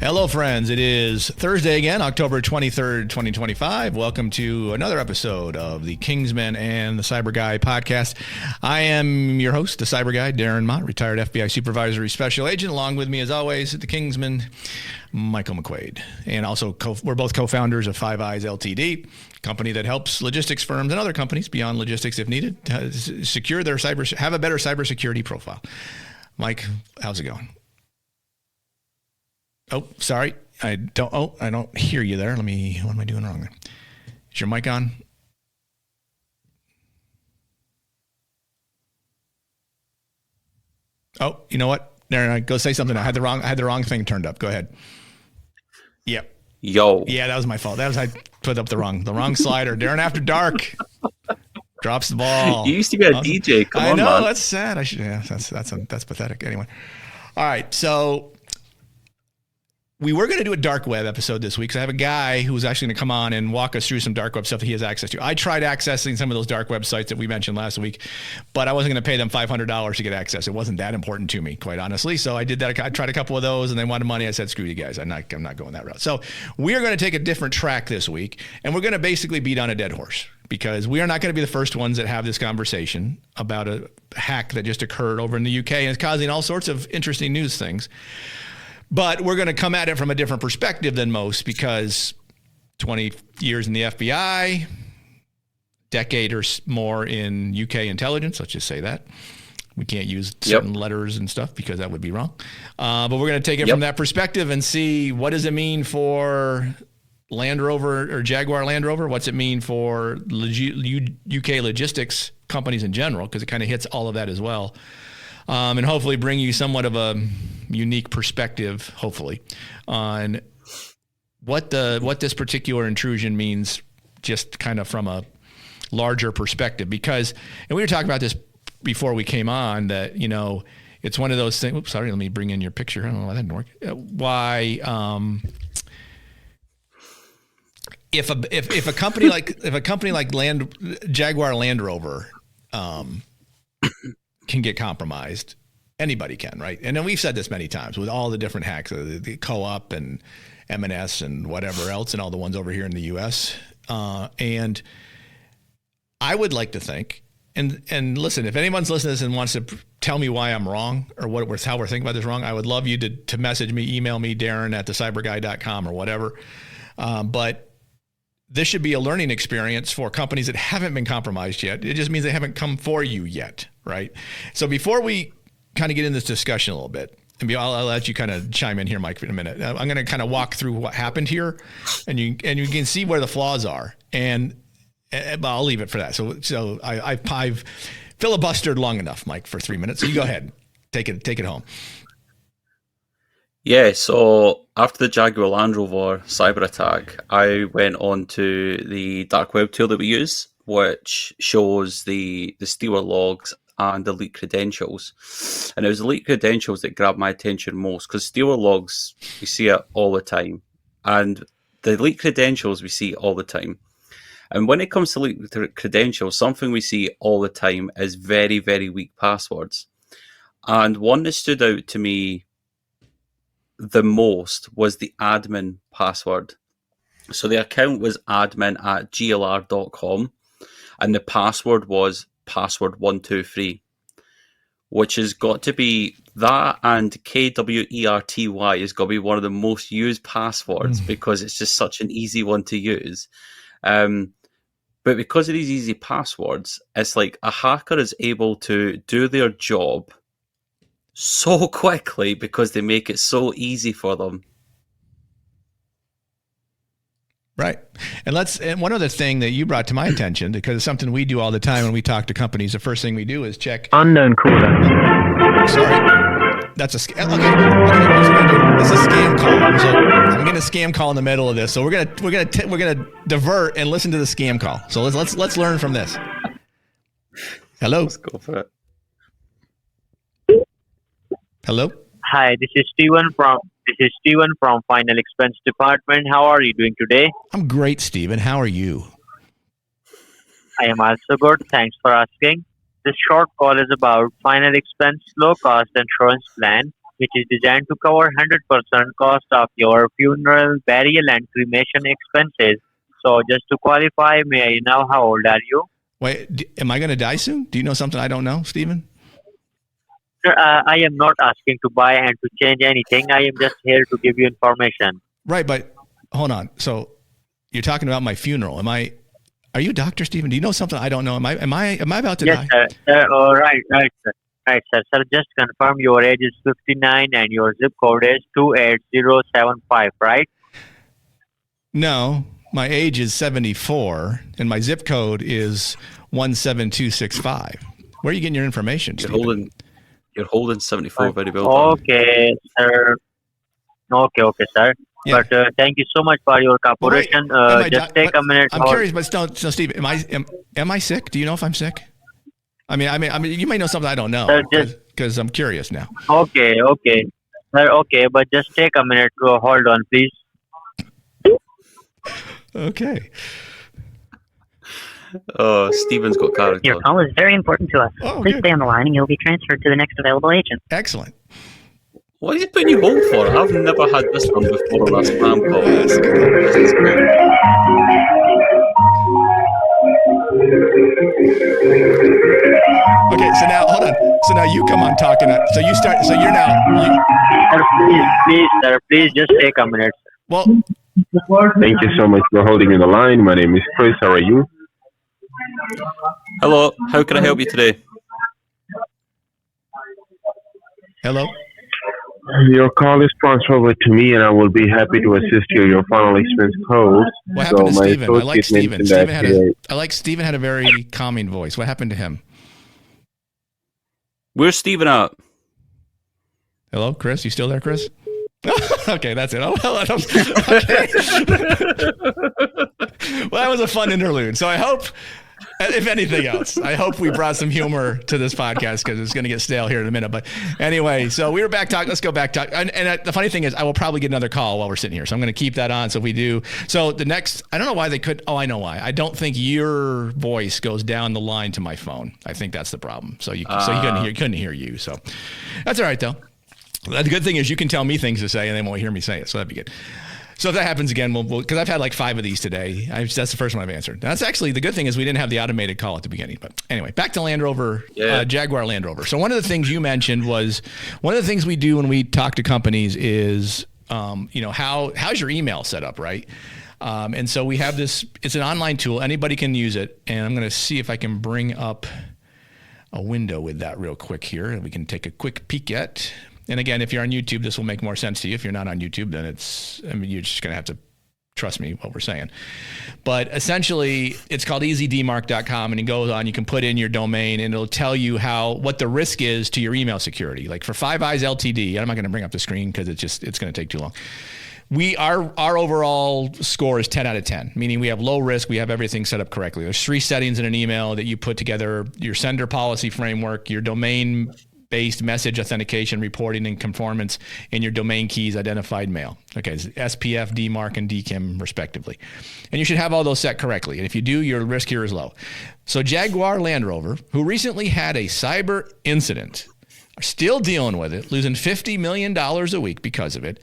Hello, friends. It is Thursday again, October 23rd, 2025. Welcome to another episode of the Kingsman and the Cyber Guy podcast. I am your host, the Cyber Guy, Darren and Mike, retired FBI supervisory special agent. Along with me, as always, the Kingsman, Michael McQuaid. And also, we're both co-founders of Five Eyes Ltd., a company that helps logistics firms and other companies beyond logistics, if needed, secure their have a better cybersecurity profile. Mike, how's it going? Oh, sorry. I don't hear you there. What am I doing wrong there? Is your mic on? Oh, you know what? Darren, go say something. I had the wrong thing turned up. Go ahead. Yep. Yo. Yeah, that was my fault. I put up the wrong slider. Darren After Dark drops the ball. You used to be a DJ. Come on, man. man. That's sad. That's pathetic. Anyway. All right. So we were going to do a dark web episode this week, because I have a guy who's actually going to come on and walk us through some dark web stuff that he has access to. I tried accessing some of those dark websites that we mentioned last week, but I wasn't going to pay them $500 to get access. It wasn't that important to me, quite honestly. So I did that. I tried a couple of those, and they wanted money. I said, screw you guys. I'm not going that route. So we are going to take a different track this week, and we're going to basically beat on a dead horse, because we are not going to be the first ones that have this conversation about a hack that just occurred over in the UK and is causing all sorts of interesting news things. But we're going to come at it from a different perspective than most, because 20 years in the FBI, decade or more in UK intelligence, let's just say that. We can't use certain letters and stuff because that would be wrong. But we're going to take it from that perspective and see, what does it mean for Land Rover or Jaguar Land Rover? What's it mean for UK logistics companies in general? Because it kind of hits all of that as well. And hopefully bring you somewhat of a unique perspective, hopefully, on what this particular intrusion means, just kind of from a larger perspective. Because, and we were talking about this before we came on, that, you know, it's one of those things. Oops, sorry, let me bring in your picture. I don't know why that didn't work. Why, if a company like Jaguar Land Rover, can get compromised, anybody can, right? And then we've said this many times with all the different hacks, the Co-op and M&S and whatever else, and all the ones over here in the U.S. And I would like to think, and listen, if anyone's listening to this and wants to tell me why I'm wrong, or how we're thinking about this wrong, I would love you to message me, email me, Darren at thecyberguy.com or whatever. But this should be a learning experience for companies that haven't been compromised yet. It just means they haven't come for you yet, right? So before we kind of get in this discussion a little bit, and I'll let you kind of chime in here, Mike, in a minute. I'm going to kind of walk through what happened here, and you can see where the flaws are, and I'll leave it for that. So I've filibustered long enough, Mike, for 3 minutes. So you go ahead, take it home. Yeah, so after the Jaguar Land Rover cyber attack, I went on to the dark web tool that we use, which shows the stealer logs and the leaked credentials. And it was the leaked credentials that grabbed my attention most, because stealer logs, we see it all the time. And the leaked credentials, we see all the time. And when it comes to leaked credentials, something we see all the time is very, very weak passwords. And one that stood out to me the most was the admin password. So the account was admin@glr.com, and the password was password123, which has got to be that, and KWERTY has got to be one of the most used passwords because it's just such an easy one to use. But because of these easy passwords, it's like a hacker is able to do their job so quickly because they make it so easy for them. Right. And one other thing that you brought to my attention, because it's something we do all the time when we talk to companies, the first thing we do is check. Unknown caller. Sorry. That's a scam. Okay. It's a scam call. So I'm getting a scam call in the middle of this. So we're gonna divert and listen to the scam call. So let's learn from this. Hello. Let's go for it. Hello. Hi, this is Steven from Final Expense Department. How are you doing today? I'm great, Steven. How are you? I am also good. Thanks for asking. This short call is about Final Expense Low Cost Insurance Plan. which is designed to cover 100% cost of your funeral, burial, and cremation expenses. So, just to qualify, may I know how old are you? Wait, am I going to die soon? Do you know something I don't know, Stephen? Sir, I am not asking to buy and to change anything. I am just here to give you information. Right, but hold on. So you're talking about my funeral. Are you Dr. Stephen? Do you know something I don't know? Am I about to die? Yes, sir. Right, sir. Right, sir. Sir, just confirm your age is 59 and your zip code is 28075, right? No, my age is 74 and my zip code is 17265. Where are you getting your information, Stephen? You're holding 74 very well. Okay, sir. Okay, sir. Yeah. But thank you so much for your cooperation. Just take a minute. I'm curious, but still, Steve, am I sick? Do you know if I'm sick? I mean, you may know something I don't know because I'm curious now. Okay, sir. Okay, but just take a minute. Hold on, please. Okay. Oh, Stephen's got character. Your call is very important to us. Please stay on the line and you'll be transferred to the next available agent. Excellent. What are you putting you hold for? I've never had this one before. Last spam call. That's good. This is great. Okay, so now hold on. So now you come on talking. So you start. So you're now. Please, sir. Please just take a minute. Well, thank you so much for holding in the line. My name is Chris. How are you? Hello. How can I help you today? hello. Your call is transferred over to me, and I will be happy to assist you. Your final expense code. What happened to Stephen? I like Stephen. Stephen had a very calming voice. What happened to him? Where's Stephen at? Hello, Chris. You still there, Chris? Okay, that's it. Okay. Well, that was a fun interlude. So I hope, if anything else, I hope we brought some humor to this podcast because it's going to get stale here in a minute. But anyway, so we were back talking. Let's go back talk. And the funny thing is, I will probably get another call while we're sitting here. So I'm going to keep that on. So if we do, so the next, I don't know why they could. Oh, I know why. I don't think your voice goes down the line to my phone. I think that's the problem. So you couldn't hear you. So that's all right though. The good thing is you can tell me things to say and they won't hear me say it. So that'd be good. So if that happens again, we'll because I've had like 5 of these today. That's the first one I've answered. That's actually the good thing is we didn't have the automated call at the beginning. But anyway, back to Land Rover, Jaguar Land Rover. So one of the things you mentioned was one of the things we do when we talk to companies is, how's your email set up, right? And so we have this, it's an online tool. Anybody can use it. And I'm going to see if I can bring up a window with that real quick here. And we can take a quick peek at. And again, if you're on YouTube, this will make more sense to you. If you're not on YouTube, then you're just going to have to trust me what we're saying. But essentially, it's called easydmark.com, and it goes on. You can put in your domain, and it'll tell you what the risk is to your email security. Like for Five Eyes Ltd, I'm not going to bring up the screen because it's going to take too long. Our overall score is 10 out of 10, meaning we have low risk. We have everything set up correctly. There's 3 settings in an email that you put together: your sender policy framework, your domain-based message authentication, reporting, and conformance, and your domain keys identified mail. Okay, it's SPF, DMARC, and DKIM respectively. And you should have all those set correctly. And if you do, your risk here is low. So Jaguar Land Rover, who recently had a cyber incident, are still dealing with it, losing $50 million a week because of it,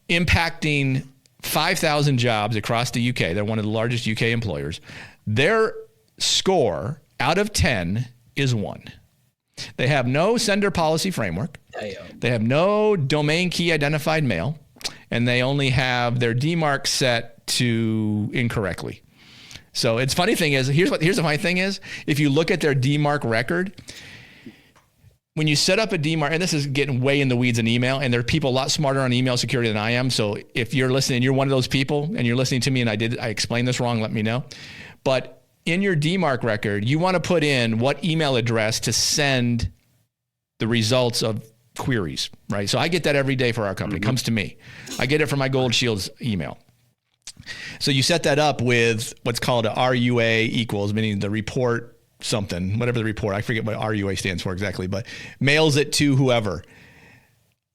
impacting 5,000 jobs across the UK. They're one of the largest UK employers. Their score out of 10 is 1. They have no sender policy framework. They have no domain key identified mail, and they only have their DMARC set to incorrectly. So it's funny thing is, here's the funny thing is, if you look at their DMARC record, when you set up a DMARC, and this is getting way in the weeds in email, and there are people a lot smarter on email security than I am. So if you're listening, you're one of those people, and you're listening to me, and I explained this wrong, let me know. But in your DMARC record, you want to put in what email address to send the results of queries, right? So I get that every day for our company. It comes to me. I get it from my Gold Shields email. So you set that up with what's called a RUA equals, meaning the report something, whatever the report, I forget what RUA stands for exactly, but mails it to whoever.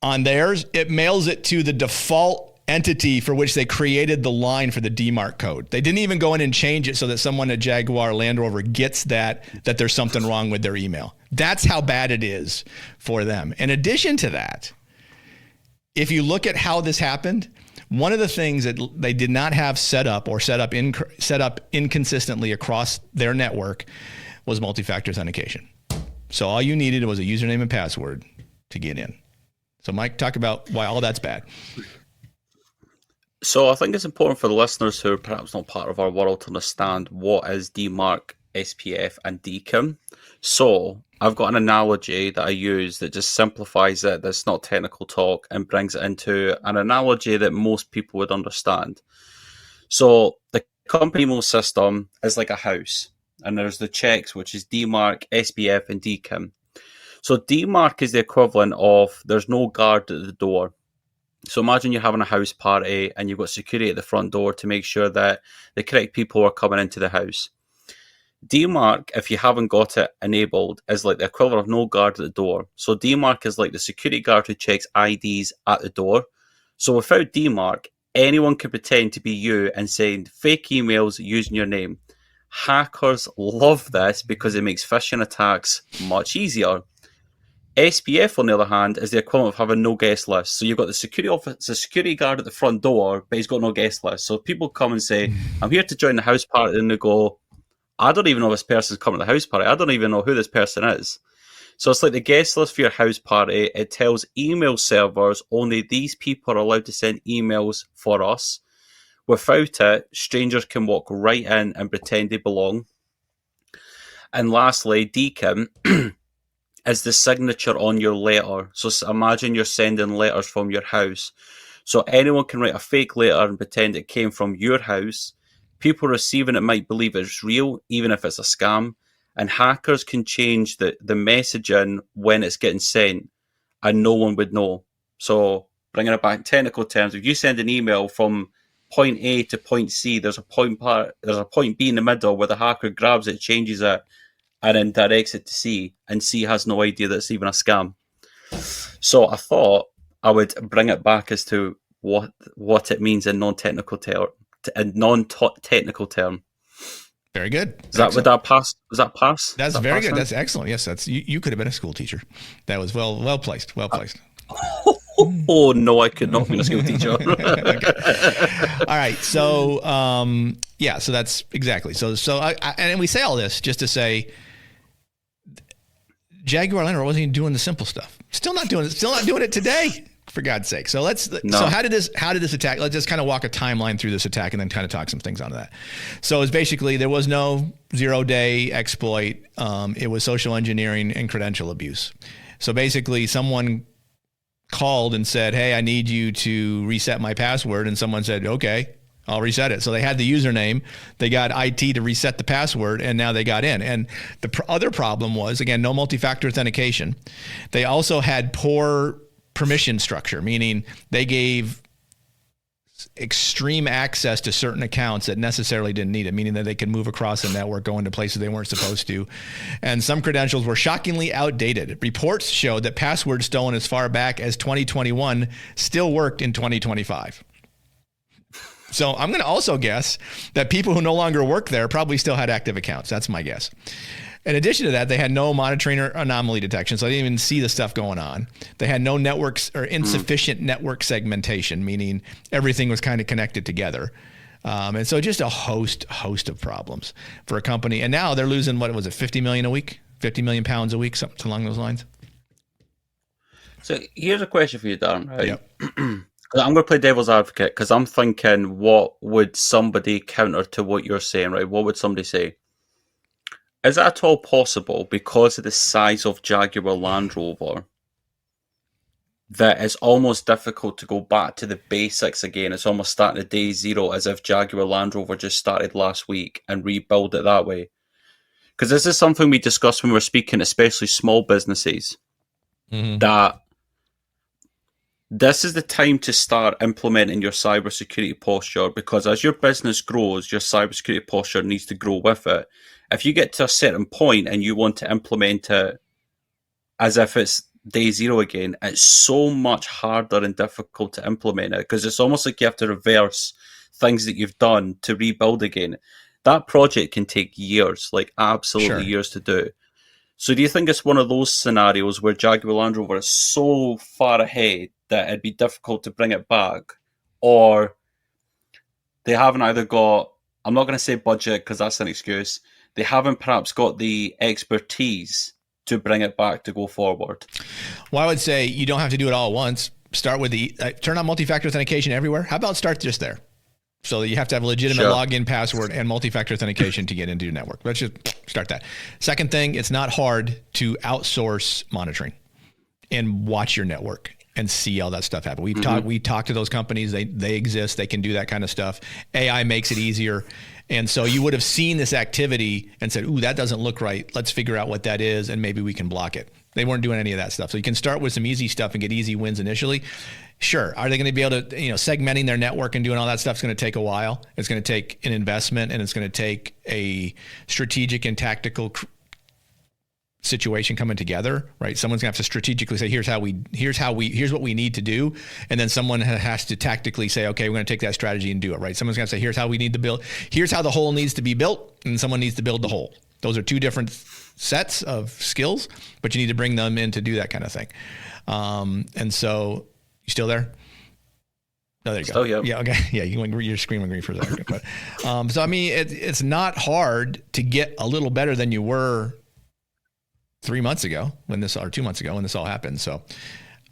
On theirs, it mails it to the default entity for which they created the line for the DMARC code. They didn't even go in and change it so that someone at Jaguar Land Rover gets that there's something wrong with their email. That's how bad it is for them. In addition to that, if you look at how this happened, one of the things that they did not have set up inconsistently across their network was multi-factor authentication. So all you needed was a username and password to get in. So Mike, talk about why all that's bad. So I think it's important for the listeners who are perhaps not part of our world to understand what is DMARC, SPF, and DKIM. So I've got an analogy that I use that just simplifies it, that's not technical talk, and brings it into an analogy that most people would understand. So the company email system is like a house, and there's the checks, which is DMARC, SPF, and DKIM. So DMARC is the equivalent of there's no guard at the door. So imagine you're having a house party and you've got security at the front door to make sure that the correct people are coming into the house. DMARC, if you haven't got it enabled, is like the equivalent of no guard at the door. So DMARC is like the security guard who checks IDs at the door. So without DMARC, anyone can pretend to be you and send fake emails using your name. Hackers love this because it makes phishing attacks much easier. SPF, on the other hand, is the equivalent of having no guest list. So you've got the security guard at the front door, but he's got no guest list. So people come and say, I'm here to join the house party, and they go, I don't even know if this person's coming to the house party. I don't even know who this person is. So it's like the guest list for your house party. It tells email servers only these people are allowed to send emails for us. Without it, strangers can walk right in and pretend they belong. And lastly, DKIM is the signature on your letter. So imagine you're sending letters from your house. So anyone can write a fake letter and pretend it came from your house. People receiving it might believe it's real, even if it's a scam. And hackers can change the messaging when it's getting sent, and no one would know. So bringing it back in technical terms, if you send an email from point A to point C, there's a point B in the middle where the hacker grabs it, changes it, and then directs it to C, and C has no idea that it's even a scam. So I thought I would bring it back as to what it means in non-technical term. Very good. Would that pass? Was that pass? That's very good. That's excellent. Yes, that's you could have been a school teacher. That was well placed. Well placed. Oh no, I could not have been a school teacher. Okay. All right. So so that's exactly. So and we say all this just to say Jaguar Land Rover wasn't even doing the simple stuff. Still not doing it today, for God's sake. So so how did this attack? Let's just kind of walk a timeline through this attack and then kind of talk some things onto that. So it's basically there was no 0-day exploit. It was social engineering and credential abuse. So basically someone called and said, hey, I need you to reset my password. And someone said, okay, I'll reset it. So they had the username, they got IT to reset the password, and now they got in. And the other problem was, again, no multi-factor authentication. They also had poor permission structure, meaning they gave extreme access to certain accounts that necessarily didn't need it, meaning that they could move across the network, go into places they weren't supposed to. And some credentials were shockingly outdated. Reports showed that passwords stolen as far back as 2021 still worked in 2025. So I'm going to also guess that people who no longer work there probably still had active accounts. That's my guess. In addition to that, they had no monitoring or anomaly detection, so they didn't even see the stuff going on. They had no networks or insufficient network segmentation, meaning everything was kind of connected together. And so just a host of problems for a company. And now they're losing, what was it, 50 million a week? 50 million pounds a week, something along those lines. So here's a question for you, Darren, right? Yep. I'm going to play devil's advocate because I'm thinking, what would somebody counter to what you're saying, right? What would somebody say? Is that at all possible because of the size of Jaguar Land Rover that it's almost difficult to go back to the basics again? It's almost starting at day zero as if Jaguar Land Rover just started last week and rebuild it that way. Because this is something we discussed when we were speaking, especially small businesses, that this is the time to start implementing your cybersecurity posture, because as your business grows, your cybersecurity posture needs to grow with it. If you get to a certain point and you want to implement it as if it's day zero again, it's so much harder and difficult to implement it because it's almost like you have to reverse things that you've done to rebuild again. That project can take years, like absolutely years to do. So do you think it's one of those scenarios where Jaguar Land Rover is so far ahead that it'd be difficult to bring it back, or they haven't either got, I'm not going to say budget because that's an excuse, they haven't perhaps got the expertise to bring it back to go forward? Well, I would say you don't have to do it all at once. Start with turn on multi-factor authentication everywhere. How about start just there? So you have to have a legitimate login, password, and multi-factor authentication to get into your network. Let's just start that. Second thing, it's not hard to outsource monitoring and watch your network and see all that stuff happen. We talked to those companies. They exist. They can do that kind of stuff. AI makes it easier. And so you would have seen this activity and said, ooh, that doesn't look right. Let's figure out what that is, and maybe we can block it. They weren't doing any of that stuff. So you can start with some easy stuff and get easy wins initially. Sure. Are they going to be able to, segmenting their network and doing all that stuff is going to take a while. It's going to take an investment, and it's going to take a strategic and tactical situation coming together, right? Someone's gonna have to strategically say, here's what we need to do. And then someone has to tactically say, okay, we're going to take that strategy and do it, right? Someone's gonna say, here's how we need to build, here's how the whole needs to be built. And someone needs to build the whole. Those are two different sets of skills, but you need to bring them in to do that kind of thing. And so you still there? Oh, there you go. Yep. Yeah. Okay. Yeah. You're screaming green for a second, but, so, I mean, it's not hard to get a little better than you were 3 months ago or 2 months ago when this all happened. So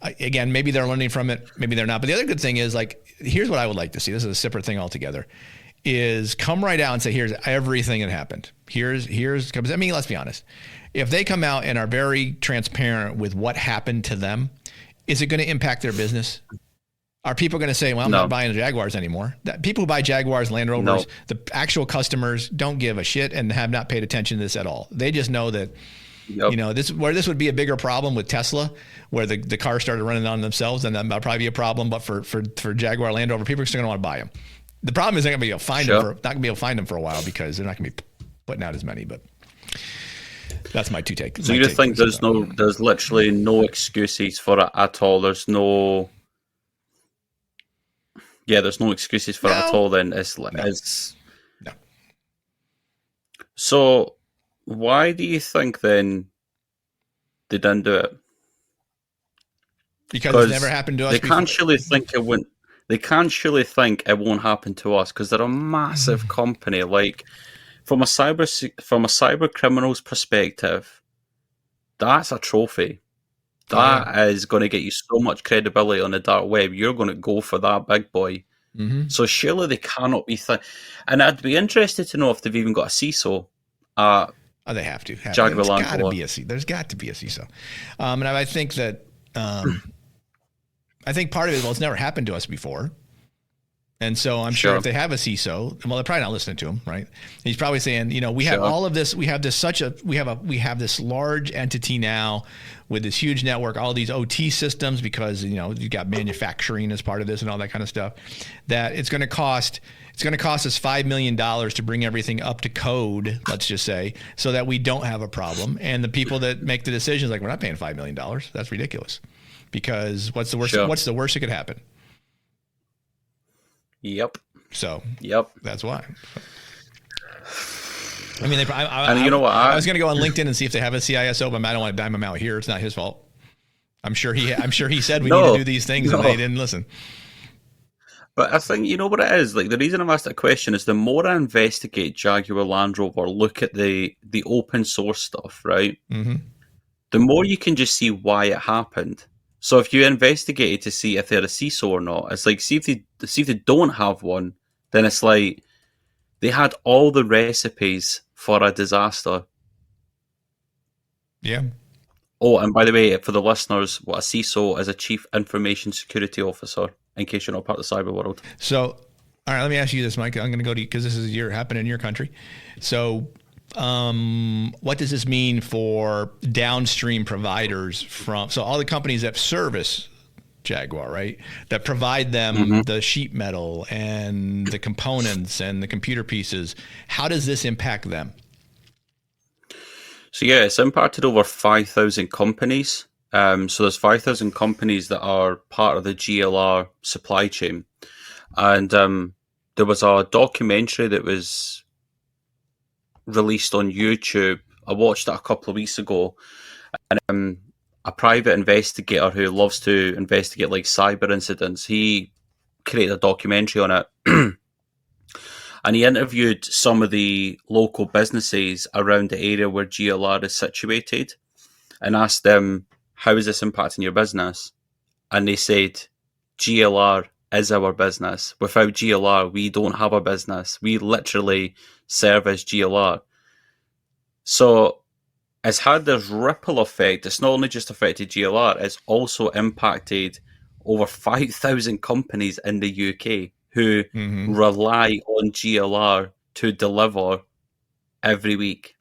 again, maybe they're learning from it, maybe they're not. But the other good thing is, here's what I would like to see. This is a separate thing altogether, is come right out and say, here's everything that happened. I mean, let's be honest. If they come out and are very transparent with what happened to them, is it going to impact their business? Are people going to say, well, I'm not buying Jaguars anymore? People who buy Jaguars, Land Rovers, the actual customers don't give a shit and have not paid attention to this at all. They just know that, this would be a bigger problem with Tesla, where the cars started running on themselves, and that'll probably be a problem. But for Jaguar Land Rover, people are still going to want to buy them. The problem is they're not going to be able to find them for a while because they're not going to be putting out as many. But that's my two takes. So you think there's literally no excuses for it at all? There's no excuses for it at all. Then no. So why do you think then they didn't do it? Because it's never happened to us. They can't surely think it won't. They can't surely think it won't happen to us because they're a massive company. Like, from a cyber criminal's perspective, that's a trophy. That is going to get you so much credibility on the dark web. You're going to go for that big boy. Mm-hmm. So surely they cannot be. And I'd be interested to know if they've even got a CISO. They have to. Jaguar Land Rover. There's got to be a CISO. And I think that. I think part of it, it's never happened to us before. And so I'm sure if they have a CISO, well, they're probably not listening to him, right? He's probably saying, we have all of this, we have this large entity now with this huge network, all these OT systems, because, you got manufacturing as part of this and all that kind of stuff, that it's going to cost us $5 million to bring everything up to code, let's just say, so that we don't have a problem. And the people that make the decisions, we're not paying $5 million. That's ridiculous. Because what's the worst? What's the worst that could happen? Yep. So. Yep. That's why. I mean, I was going to go on LinkedIn and see if they have a CISO, but I don't want to dime him out here. It's not his fault. I'm sure he said we need to do these things, and they didn't listen. But I think what it is. Like, the reason I'm asked that question is the more I investigate Jaguar Land Rover, look at the open source stuff, right? Mm-hmm. The more you can just see why it happened. So if you investigate to see if they're a CISO or not, it's like, see if they don't have one, then it's like they had all the recipes for a disaster. Yeah. Oh, and by the way, for the listeners, what a CISO is, a Chief Information Security Officer, in case you're not part of the cyber world. So, all right, let me ask you this, Mike. I'm going to go to you because this is happening in your country. So, what does this mean for downstream providers so all the companies that service Jaguar, right? That provide them the sheet metal and the components and the computer pieces. How does this impact them? So it's impacted over 5,000 companies. So there's 5,000 companies that are part of the GLR supply chain. And there was a documentary that was released on YouTube. I watched it a couple of weeks ago, and a private investigator who loves to investigate like cyber incidents. He created a documentary on it. And he interviewed some of the local businesses around the area where GLR is situated and asked them, how is this impacting your business? And they said, GLR is our business. Without GLR, we don't have a business. We literally service GLR. So it's had this ripple effect. It's not only just affected GLR, it's also impacted over 5,000 companies in the UK who rely on GLR to deliver every week.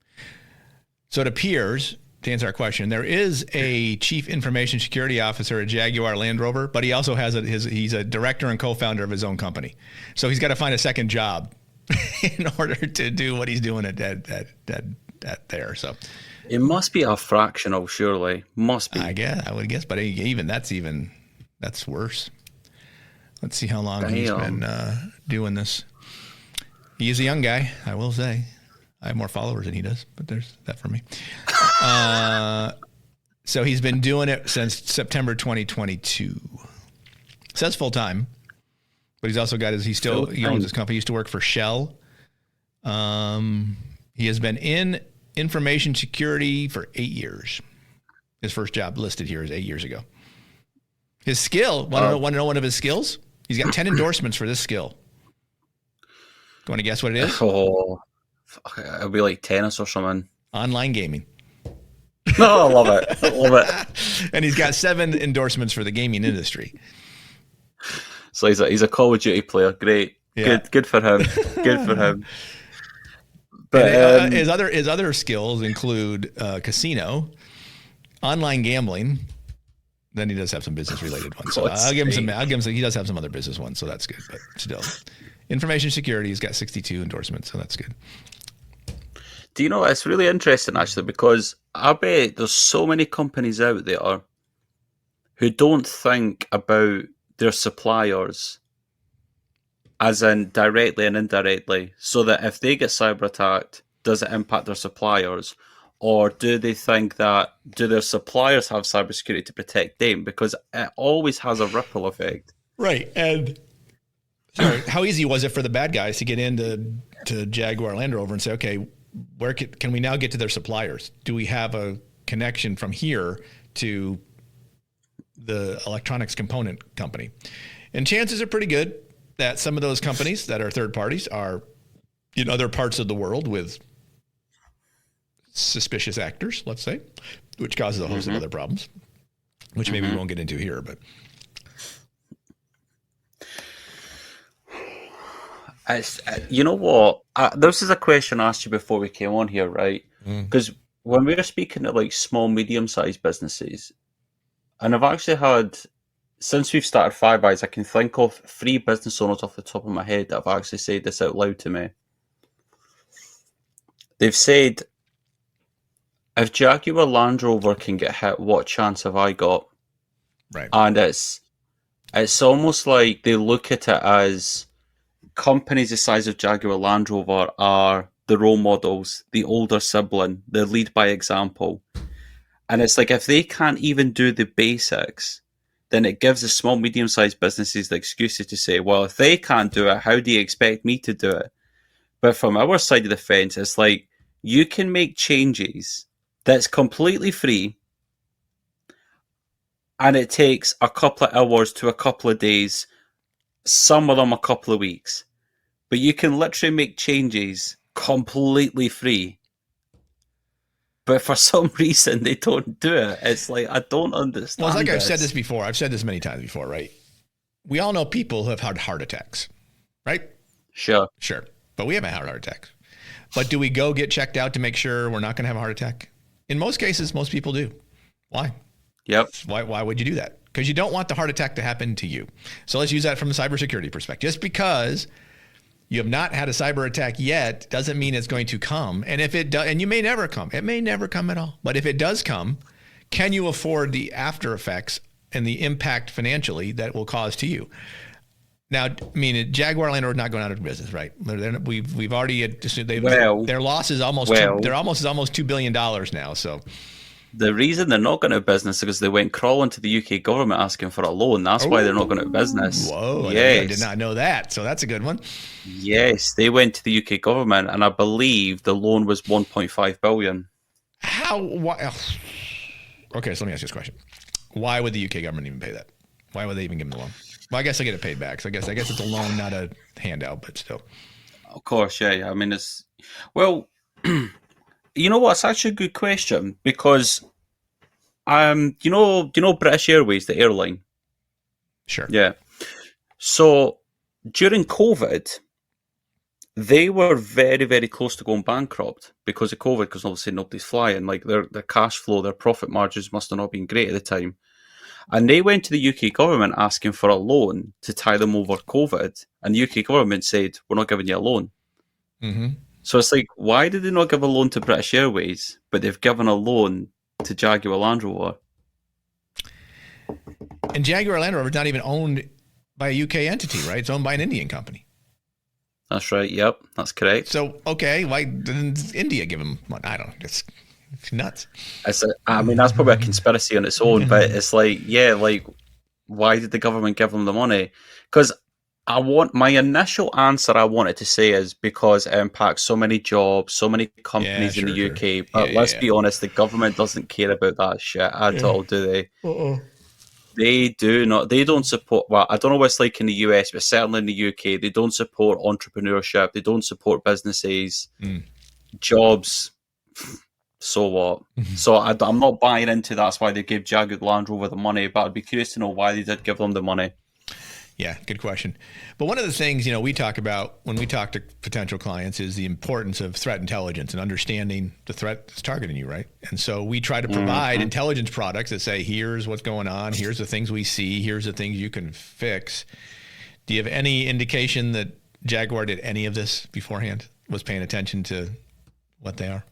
So it appears, to answer our question, there is a chief information security officer at Jaguar Land Rover, but he also has he's a director and co-founder of his own company. So he's got to find a second job in order to do what he's doing at there. So it must be a fractional, surely. Must be. I would guess, but that's worse. Let's see how long he's been doing this. He is a young guy, I will say. I have more followers than he does, but there's that for me. So he's been doing it since September 2022. Says full time, but he's also got he owns his company. He used to work for Shell. He has been in information security for 8 years. His first job listed here is 8 years ago. His skill, want to know one of his skills? He's got 10 endorsements for this skill. Do you want to guess what it is? Oh, it'll be like tennis or something. Online gaming. No, I love it. I love it. And he's got 7 endorsements for the gaming industry. So he's a Call of Duty player. Great. Yeah. Good for him. Good for him. But his other skills include casino, online gambling. Then he does have some business related ones. So I'll give him some. He does have some other business ones, so that's good. But still, information security. He's got 62 endorsements, so that's good. Do you know, it's really interesting actually, because I bet there's so many companies out there who don't think about their suppliers as in directly and indirectly, so that if they get cyber attacked, does it impact their suppliers? Or do they think that, do their suppliers have cybersecurity to protect them? Because it always has a ripple effect. Right. And how easy was it for the bad guys to get into Jaguar Land Rover and say, okay, where can we now get to their suppliers? Do we have a connection from here to the electronics component company? And chances are pretty good that some of those companies that are third parties are in other parts of the world with suspicious actors, let's say, which causes a host of other problems, which maybe we won't get into here. But you know what? This is a question I asked you before we came on here, right? Because when we were speaking to like small, medium-sized businesses, and I've actually had, since we've started Five Eyes, I can think of 3 business owners off the top of my head that have actually said this out loud to me. They've said, if Jaguar Land Rover can get hit, what chance have I got? Right. And it's almost like they look at it as companies the size of Jaguar Land Rover are the role models, the older sibling, the lead by example. And it's like, if they can't even do the basics, then it gives the small, medium-sized businesses the excuses to say, well, if they can't do it, how do you expect me to do it? But from our side of the fence, it's like, you can make changes that's completely free, and it takes a couple of hours to a couple of days, some of them a couple of weeks. But you can literally make changes completely free. But for some reason, they don't do it. It's like, I don't understand. Well, it's like I've said this before. I've said this many times before, right? We all know people who have had heart attacks, right? Sure. But we haven't had heart attacks. But do we go get checked out to make sure we're not going to have a heart attack? In most cases, most people do. Why? Yep. Why would you do that? Because you don't want the heart attack to happen to you. So let's use that from a cybersecurity perspective. Just because you have not had a cyber attack yet doesn't mean it's going to come. And if it does, and you may never come, it may never come at all. But if it does come, can you afford the after effects and the impact financially that will cause to you? Now, I mean, Jaguar Land Rover is not going out of business, right? We've already assumed their loss is almost almost $2 billion now. So The reason they're not going out of business is because they went crawling to the UK government asking for a loan. That's why they're not going out of business. Whoa, yes. I did not know that. So that's a good one. Yes, they went to the UK government, and I believe the loan was 1.5 billion. Why? Okay, so let me ask you this question. Why would the UK government even pay that? Why would they even give them the loan? Well, I guess they get it paid back. So I guess it's a loan, not a handout, but still. Of course, yeah. I mean, it's... Well, you know what? It's actually a good question because, you know British Airways, the airline? Sure. Yeah. So during COVID, they were very, very close to going bankrupt because of COVID, because obviously nobody's flying. Like their cash flow, their profit margins must have not been great at the time. And they went to the UK government asking for a loan to tie them over COVID. And the UK government said, we're not giving you a loan. Mm-hmm. So it's like, why did they not give a loan to British Airways, but they've given a loan to Jaguar Land Rover? And Jaguar Land Rover is not even owned by a UK entity, right? It's owned by an Indian company. That's right. Yep, that's correct. So, okay, why didn't India give them money? I don't know. It's nuts. I mean, that's probably a conspiracy on its own, but it's like, yeah, like, why did the government give them the money? Because my initial answer I wanted to say is because it impacts so many jobs, so many companies in the UK. But let's be honest, the government doesn't care about that shit at all, do they? They do not. They don't support. Well, I don't know what it's like in the US, but certainly in the UK, they don't support entrepreneurship. They don't support businesses, jobs. So what? So I'm not buying into that's why they gave Jaguar Land Rover the money. But I'd be curious to know why they did give them the money. Yeah, good question. But one of the things, we talk about when we talk to potential clients is the importance of threat intelligence and understanding the threat that's targeting you, right? And so we try to provide intelligence products that say, here's what's going on, here's the things we see, here's the things you can fix. Do you have any indication that Jaguar did any of this beforehand, was paying attention to what they are?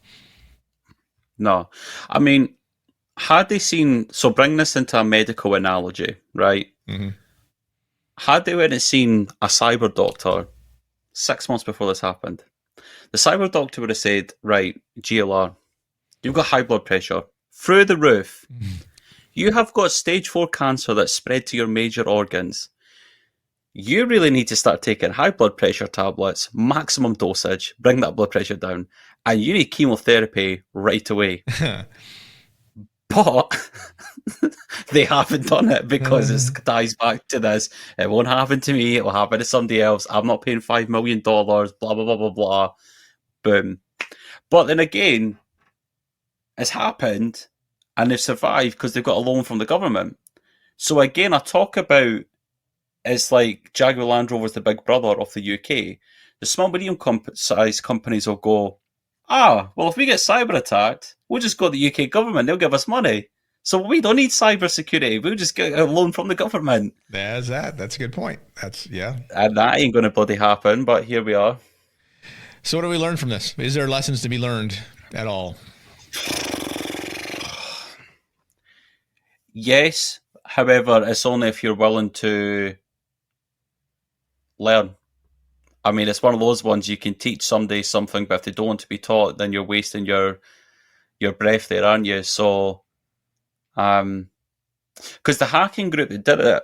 No. I mean, had they seen, so bring this into a medical analogy, right? Mm-hmm. Had they went and seen a cyber doctor 6 months before this happened, the cyber doctor would have said, right, GLR, you've got high blood pressure through the roof. You have got stage 4 cancer that's spread to your major organs. You really need to start taking high blood pressure tablets, maximum dosage, bring that blood pressure down, and you need chemotherapy right away. But they haven't done it because it ties back to this. It won't happen to me. It will happen to somebody else. I'm not paying $5 million, blah, blah, blah, blah, blah. Boom. But then again, it's happened and they've survived because they've got a loan from the government. So again, I talk about it's like Jaguar Land Rover is the big brother of the UK. The small, medium-sized companies will go, well, if we get cyber attacked, we'll just go to the UK government. They'll give us money. So we don't need cyber security. We'll just get a loan from the government. There's that. That's a good point. And that ain't going to bloody happen, but here we are. So what do we learn from this? Is there lessons to be learned at all? Yes. However, it's only if you're willing to learn. I mean, it's one of those ones you can teach somebody something, but if they don't want to be taught, then you're wasting your breath there, aren't you? So, because the hacking group that did it,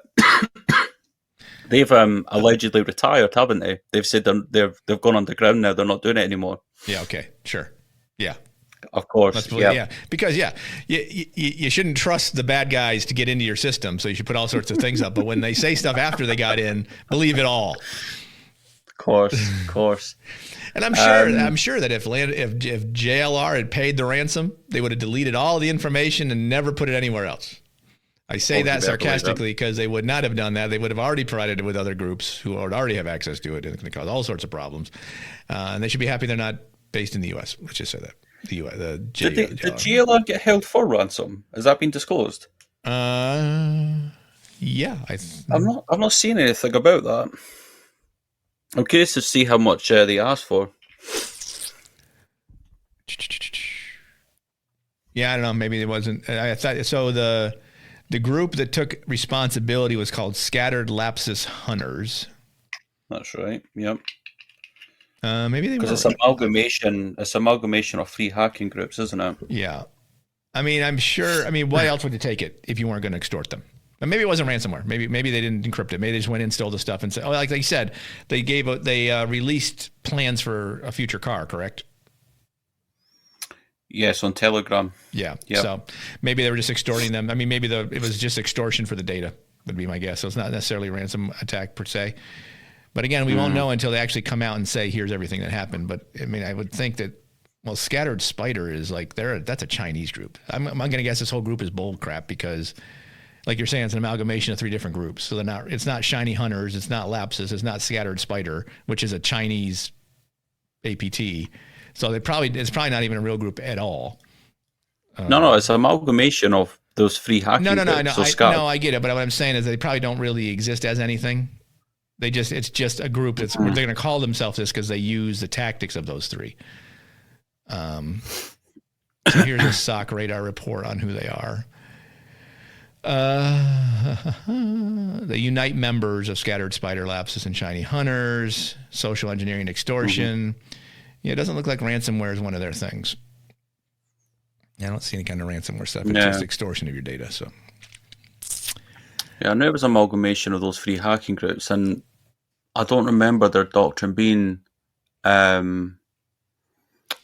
they've allegedly retired, haven't they? They've said they've gone underground now. They're not doing it anymore. Yeah. Okay. Sure. Yeah. Of course. Yeah. Because you shouldn't trust the bad guys to get into your system. So you should put all sorts of things up. But when they say stuff after they got in, believe it all. Of course. And I'm sure that if JLR had paid the ransom, they would have deleted all the information and never put it anywhere else. I say that sarcastically because they would not have done that. They would have already provided it with other groups who would already have access to it, and it's going to cause all sorts of problems. And they should be happy they're not based in the U.S. Let's just say that. The U.S. Did JLR get held for ransom? Has that been disclosed? Yeah. I've not seen anything about that. I'm curious to see how much they asked for. Yeah, I don't know. Maybe it wasn't. I thought so. The group that took responsibility was called Scattered Lapsus Hunters. That's right. Yep. Maybe they because it's amalgamation. It's amalgamation of 3 hacking groups, isn't it? Yeah. I mean, I'm sure. I mean, why else would you take it if you weren't going to extort them? And maybe it wasn't ransomware. Maybe they didn't encrypt it. Maybe they just went in, stole the stuff, and said, "Oh, like they said, they released plans for a future car." Correct? Yes, on Telegram. Yeah. Yep. So maybe they were just extorting them. I mean, maybe it was just extortion for the data. Would be my guess. So it's not necessarily a ransom attack per se. But again, we won't know until they actually come out and say, "Here's everything that happened." But I mean, I would think that. Well, Scattered Spider is like that's a Chinese group. I'm going to guess this whole group is bull crap because. Like you're saying, it's an amalgamation of 3 different groups. So it's not Shiny Hunters, it's not Lapsus, it's not Scattered Spider, which is a Chinese APT. So it's probably not even a real group at all. No, it's an amalgamation of those 3 hacking groups. No, I get it. But what I'm saying is they probably don't really exist as anything. It's just a group they're going to call themselves this because they use the tactics of those 3. So here's a SOC radar report on who they are. The Unite members of Scattered Spider, Lapsus, and Shiny Hunters, social engineering, extortion. Yeah, it doesn't look like ransomware is one of their things. I don't see any kind of ransomware stuff. It's just extortion of your data. So, yeah, I knew it was an amalgamation of those 3 hacking groups, and I don't remember their doctrine being ransom.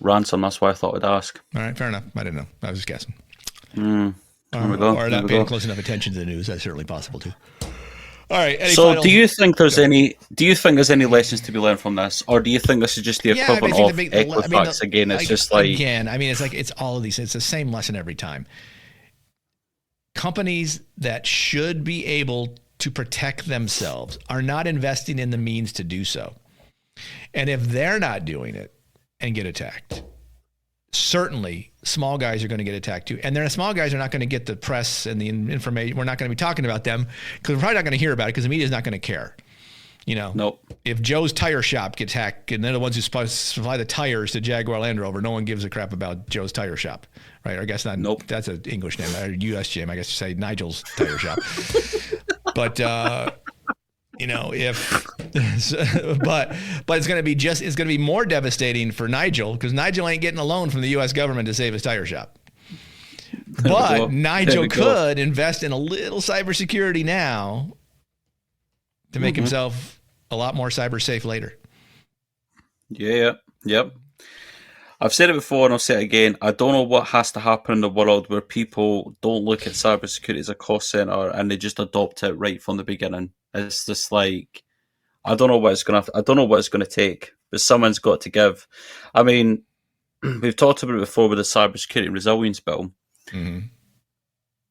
That's why I thought I'd ask. All right, fair enough. I didn't know. I was just guessing. Or not paying close enough attention to the news. That's certainly possible too. All right. So, do you think there's any lessons to be learned from this, or do you think this is just the equivalent of Equifax again? It's just like again. I mean, it's all of these. It's the same lesson every time. Companies that should be able to protect themselves are not investing in the means to do so, and if they're not doing it and get attacked, certainly small guys are going to get attacked too. And the small guys are not going to get the press and the information. We're not going to be talking about them because we're probably not going to hear about it because the media is not going to care. Nope. If Joe's tire shop gets hacked and they're the ones who supply the tires to Jaguar Land Rover, no one gives a crap about Joe's tire shop, right? Or I guess not. Nope. That's an English name, or US name. I guess you say Nigel's tire shop. But but it's going to be more devastating for Nigel because Nigel ain't getting a loan from the U.S. government to save his tire shop. But Nigel could invest in a little cybersecurity now to make himself a lot more cyber safe later. Yeah. Yep. I've said it before and I'll say it again. I don't know what has to happen in the world where people don't look at cybersecurity as a cost center and they just adopt it right from the beginning. It's just like, I don't know what it's going to take, but someone's got to give. I mean, we've talked about it before with the cybersecurity resilience bill.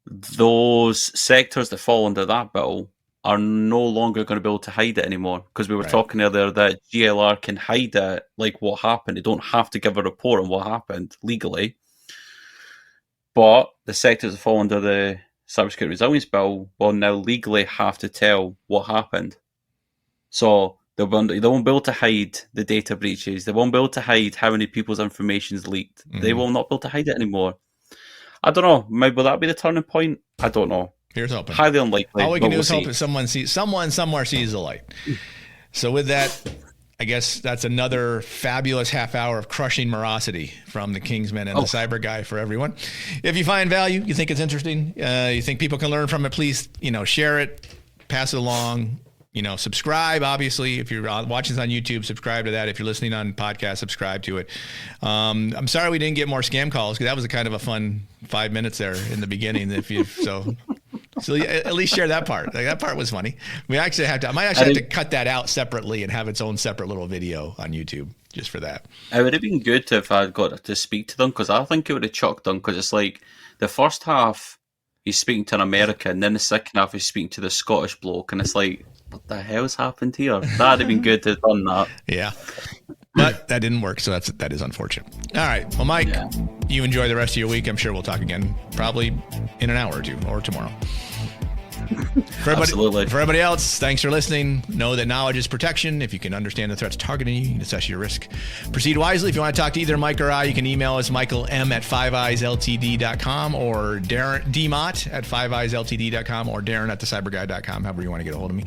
Those sectors that fall under that bill are no longer going to be able to hide it anymore because we were talking earlier that GLR can hide it, like what happened. They don't have to give a report on what happened legally. But the sectors that fall under the cybersecurity resilience bill will now legally have to tell what happened. So they won't be able to hide the data breaches. They won't be able to hide how many people's information is leaked. They will not be able to hide it anymore. I don't know. Maybe will that be the turning point? I don't know. Here's hoping. Highly unlikely. All we can do is hope that someone somewhere sees the light. So with that, I guess that's another fabulous half hour of crushing morosity from the Kingsman and the Cyber Guy for everyone. If you find value, you think it's interesting, you think people can learn from it, please, share it, pass it along. Subscribe, obviously. If you're watching this on YouTube, subscribe to that. If you're listening on podcast, subscribe to it. I'm sorry we didn't get more scam calls because that was a kind of a fun 5 minutes there in the beginning. So at least share that part. Like, that part was funny. I might actually have to cut that out separately and have its own separate little video on YouTube just for that. It would have been good if I got to speak to them because I think it would have chucked them because it's like the first half he's speaking to an American, and then the second half he's speaking to the Scottish bloke, and it's like, what the hell's happened here? That'd have been good to have done that. Yeah. But that didn't work, so that is unfortunate. All right. Well, Mike, you enjoy the rest of your week. I'm sure we'll talk again probably in an hour or two or tomorrow. Absolutely. For everybody else, thanks for listening. Know that knowledge is protection. If you can understand the threats targeting you, you can assess your risk. Proceed wisely. If you want to talk to either Mike or I, you can email us michaelm@5eyesltd.com or Darren dmott@5eyesltd.com or Darren@thecyberguy.com, however you want to get a hold of me.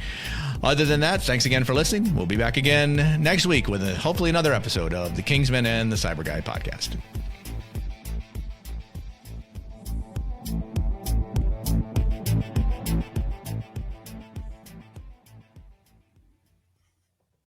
Other than that, thanks again for listening. We'll be back again next week with hopefully another episode of the Kingsman and the Cyber Guy podcast.